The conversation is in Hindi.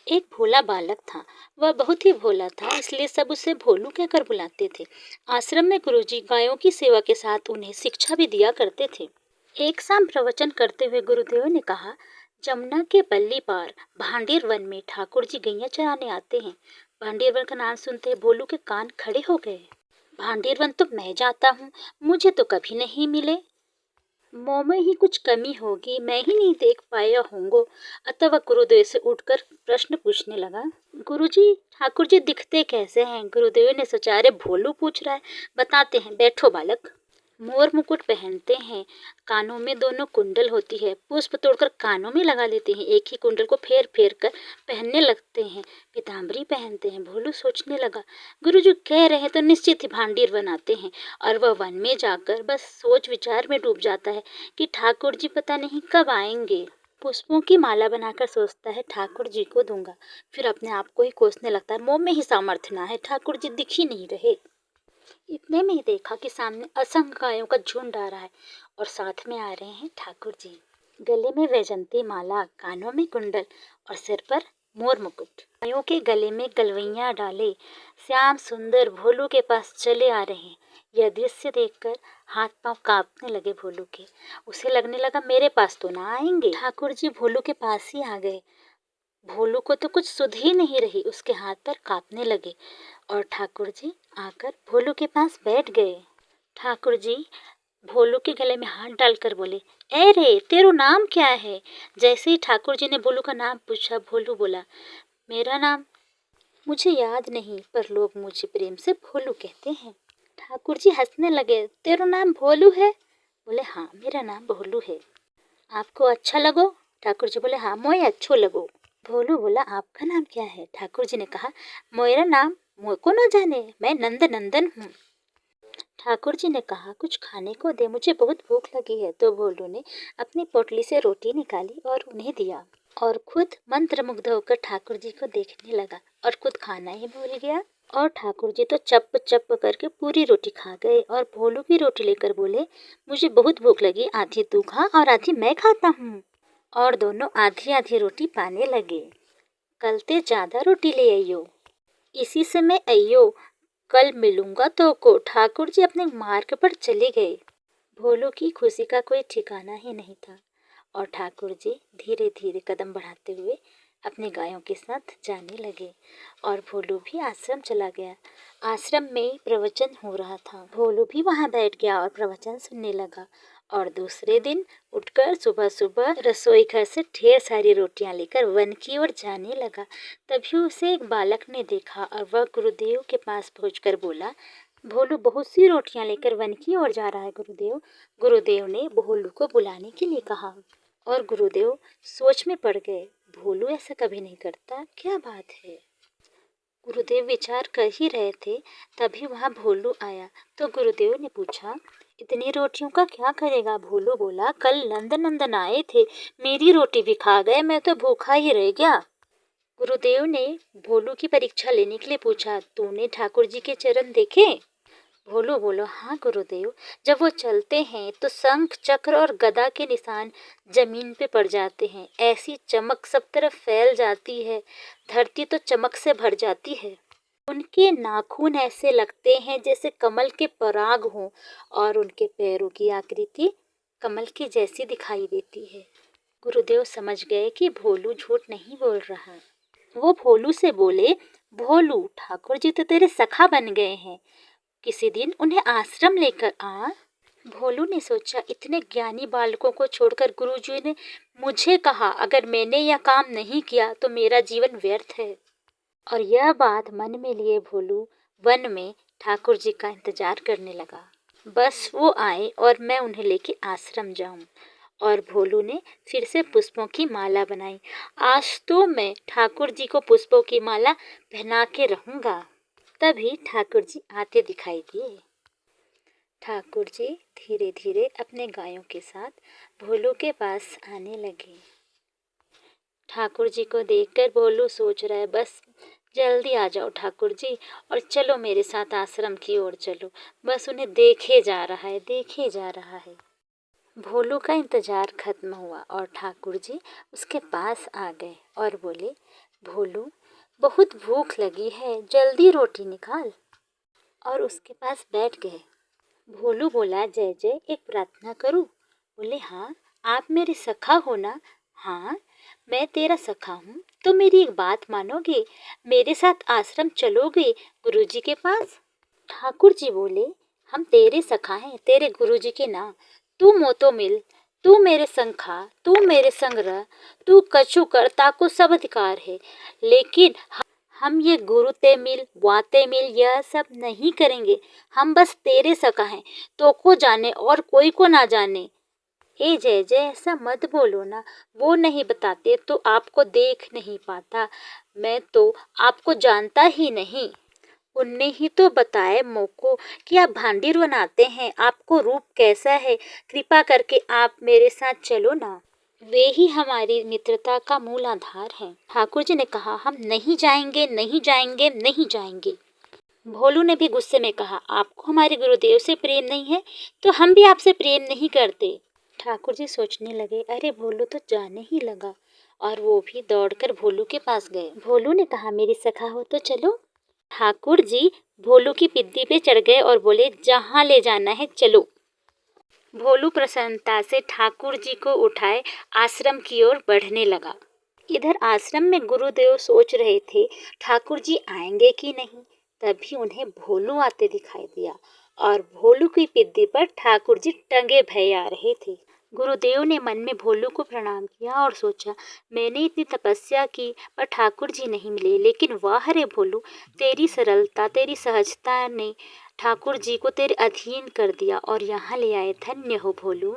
एक भोला बालक था। वह बहुत ही भोला था, इसलिए सब उसे भोलू कहकर बुलाते थे। आश्रम में गुरुजी गायों की सेवा के साथ उन्हें शिक्षा भी दिया करते थे। एक शाम प्रवचन करते हुए गुरुदेव ने कहा, जमुना के पल्ली पार भांडेर वन में ठाकुर जी गैया चराने आते हैं। भांडेर वन का नाम सुनते ही भोलू के कान खड़े हो गए। भांडेर वन तो मैं जाता हूँ, मुझे तो कभी नहीं मिले। मुंह में ही कुछ कमी होगी, मैं ही नहीं देख पाया होंगे। अतः वह गुरुदेव से उठकर प्रश्न पूछने लगा। गुरुजी, ठाकुर जी दिखते कैसे हैं? गुरुदेव ने सोचा, अरे भोलू पूछ रहा है, बताते हैं, बैठो बालक। मोर मुकुट पहनते हैं, कानों में दोनों कुंडल होती है, पुष्प तोड़कर कानों में लगा लेते हैं, एक ही कुंडल को फेर फेर कर पहनने लगते हैं, पीताम्बरी पहनते हैं। भोलू सोचने लगा, गुरुजी कह रहे हैं तो निश्चित ही भांडीर बनाते हैं। और वह वन में जाकर बस सोच विचार में डूब जाता है कि ठाकुर जी पता नहीं कब आएंगे। पुष्पों की माला बनाकर सोचता है ठाकुर जी को दूंगा, फिर अपने आप को ही कोसने लगता है, मुंह में ही सामर्थ्य ना है, ठाकुर जी दिख ही नहीं रहे। इतने में ही देखा कि सामने असंख्य गायों का झुंड आ रहा है और साथ में आ रहे हैं ठाकुर जी। गले में वैजंती माला, कानों में कुंडल और सिर पर मोर मुकुट। गायों के गले में गलवैया डाले श्याम सुंदर भोलू के पास चले आ रहे हैं। यह दृश्य देखकर हाथ पांव कांपने लगे भोलू के। उसे लगने लगा, मेरे पास तो ना आएंगे। ठाकुर जी भोलू के पास ही आ गए। भोलू को तो कुछ सुध ही नहीं रही, उसके हाथ पर कांपने लगे और ठाकुर जी आकर भोलू के पास बैठ गए। ठाकुर जी भोलू के गले में हाथ डालकर बोले, ए रे, तेरो नाम क्या है? जैसे ही ठाकुर जी ने भोलू का नाम पूछा, भोलू बोला, मेरा नाम मुझे याद नहीं, पर लोग मुझे प्रेम से भोलू कहते हैं। ठाकुर जी हंसने लगे, तेरा नाम भोलू है? बोले, हाँ, मेरा नाम भोलू है। आपको अच्छा लगो? ठाकुर जी बोले, हाँ, मोए अच्छो लगो। भोलू बोला, आपका नाम क्या है? ठाकुर जी ने कहा, मेरा नाम मोए को न जाने, मैं नंद नंदन हूँ। ठाकुर जी ने कहा, कुछ खाने को दे, मुझे बहुत भूख लगी है। तो भोलू ने अपनी पोटली से रोटी निकाली और उन्हें दिया और खुद मंत्रमुग्ध होकर ठाकुर जी को देखने लगा और खुद खाना ही भूल गया। और ठाकुर जी तो चप चप करके पूरी रोटी खा गए और भोलू की रोटी लेकर बोले, मुझे बहुत भूख लगी, आधी तू खा और आधी मैं खाता हूँ। और दोनों आधी आधी रोटी पाने लगे। कल ते ज्यादा रोटी ले आइयो, इसी से मैं आइयो, कल मिलूंगा तो को। ठाकुर जी अपने मार्ग पर चले गए। भोलू की खुशी का कोई ठिकाना ही नहीं था और ठाकुर जी धीरे धीरे कदम बढ़ाते हुए अपनी गायों के साथ जाने लगे और भोलू भी आश्रम चला गया। आश्रम में प्रवचन हो रहा था, भोलू भी वहां बैठ गया और प्रवचन सुनने लगा। और दूसरे दिन उठकर सुबह सुबह रसोई घर से ढेर सारी रोटियां लेकर वन की ओर जाने लगा। तभी उसे एक बालक ने देखा और वह गुरुदेव के पास पहुंचकर बोला, भोलू बहुत सी रोटियां लेकर वन की ओर जा रहा है गुरुदेव। गुरुदेव ने भोलू को बुलाने के लिए कहा और गुरुदेव सोच में पड़ गए, भोलू ऐसा कभी नहीं करता, क्या बात है। गुरुदेव विचार कर ही रहे थे, तभी वहां भोलू आया। तो गुरुदेव ने पूछा, इतनी रोटियों का क्या करेगा? भोलू बोला, कल नंद नंदन आए थे, मेरी रोटी भी खा गए, मैं तो भूखा ही रह गया। गुरुदेव ने भोलू की परीक्षा लेने के लिए पूछा, तूने ठाकुर जी के चरण देखे? भोलू बोलो, हाँ गुरुदेव, जब वो चलते हैं तो शंख चक्र और गदा के निशान जमीन पे पड़ जाते हैं, ऐसी चमक सब तरफ फैल जाती है, धरती तो चमक से भर जाती है। उनके नाखून ऐसे लगते हैं जैसे कमल के पराग हों और उनके पैरों की आकृति कमल की जैसी दिखाई देती है। गुरुदेव समझ गए कि भोलू झूठ नहीं बोल रहा। वो भोलू से बोले, भोलू, ठाकुर जी तो तेरे सखा बन गए हैं, किसी दिन उन्हें आश्रम लेकर आ। भोलू ने सोचा, इतने ज्ञानी बालकों को छोड़कर गुरुजी ने मुझे कहा, अगर मैंने यह काम नहीं किया तो मेरा जीवन व्यर्थ है। और यह बात मन में लिए भोलू वन में ठाकुर जी का इंतजार करने लगा, बस वो आए और मैं उन्हें लेके आश्रम जाऊं। और भोलू ने फिर से पुष्पों की माला बनाई। आज तो मैं ठाकुर जी को पुष्पों की माला पहना के रहूंगा। तभी ठाकुर जी आते दिखाई दिए। ठाकुर जी धीरे धीरे अपने गायों के साथ भोलू के पास आने लगे। ठाकुर जी को देखकर भोलू सोच रहा है, बस जल्दी आ जाओ ठाकुर जी और चलो मेरे साथ आश्रम की ओर चलो। बस उन्हें देखे जा रहा है, देखे जा रहा है। भोलू का इंतजार खत्म हुआ और ठाकुर जी उसके पास आ गए और बोले, भोलू, बहुत भूख लगी है, जल्दी रोटी निकाल। और उसके पास बैठ गए। भोलू बोला, जय जय, एक प्रार्थना करूं? बोले, हाँ, आप मेरे सखा हो ना? हाँ, मैं तेरा सखा हूँ, तो मेरी एक बात मानोगे? मेरे साथ आश्रम चलोगे गुरुजी के पास? ठाकुर जी बोले, हम तेरे सखा हैं, तेरे गुरुजी के ना। तू मोतो मिल, तू मेरे संग खा, तू मेरे संग रह, तू कछु कर, ताको सब अधिकार है। लेकिन हम ये गुरु ते मिल, वाते मिल, यह सब नहीं करेंगे। हम बस तेरे सखा हैं, तो को जाने और कोई को ना जाने। ए जय जय, ऐसा मत बोलो ना, वो नहीं बताते तो आपको देख नहीं पाता, मैं तो आपको जानता ही नहीं। उनने ही तो बताए मोको कि आप भांडीर बनाते हैं, आपको रूप कैसा है, कृपा करके आप मेरे साथ चलो ना। वे ही हमारी मित्रता का मूल आधार है। ठाकुर जी ने कहा, हम नहीं जाएंगे, नहीं जाएंगे, नहीं जाएंगे। भोलू ने भी गुस्से में कहा, आपको हमारे गुरुदेव से प्रेम नहीं है तो हम भी आपसे प्रेम नहीं करते। ठाकुर जी सोचने लगे, अरे भोलू तो जाने ही लगा, और वो भी दौड़कर भोलू के पास गए। भोलू ने कहा, मेरी सखा हो तो चलो। ठाकुर जी भोलू की पिद्दी पे चढ़ गए और बोले, जहाँ ले जाना है चलो। भोलू प्रसन्नता से ठाकुर जी को उठाए आश्रम की ओर बढ़ने लगा। इधर आश्रम में गुरुदेव सोच रहे थे ठाकुर जी आएंगे कि नहीं। तभी उन्हें भोलू आते दिखाई दिया और भोलू की पिद्दी पर ठाकुर जी टंगे भय आ रहे थे। गुरुदेव ने मन में भोलू को प्रणाम किया और सोचा, मैंने इतनी तपस्या की पर ठाकुर जी नहीं मिले, लेकिन वाह रे भोलू, तेरी सरलता, तेरी सहजता ने ठाकुर जी को तेरे अधीन कर दिया और यहाँ ले आए। धन्य हो भोलू।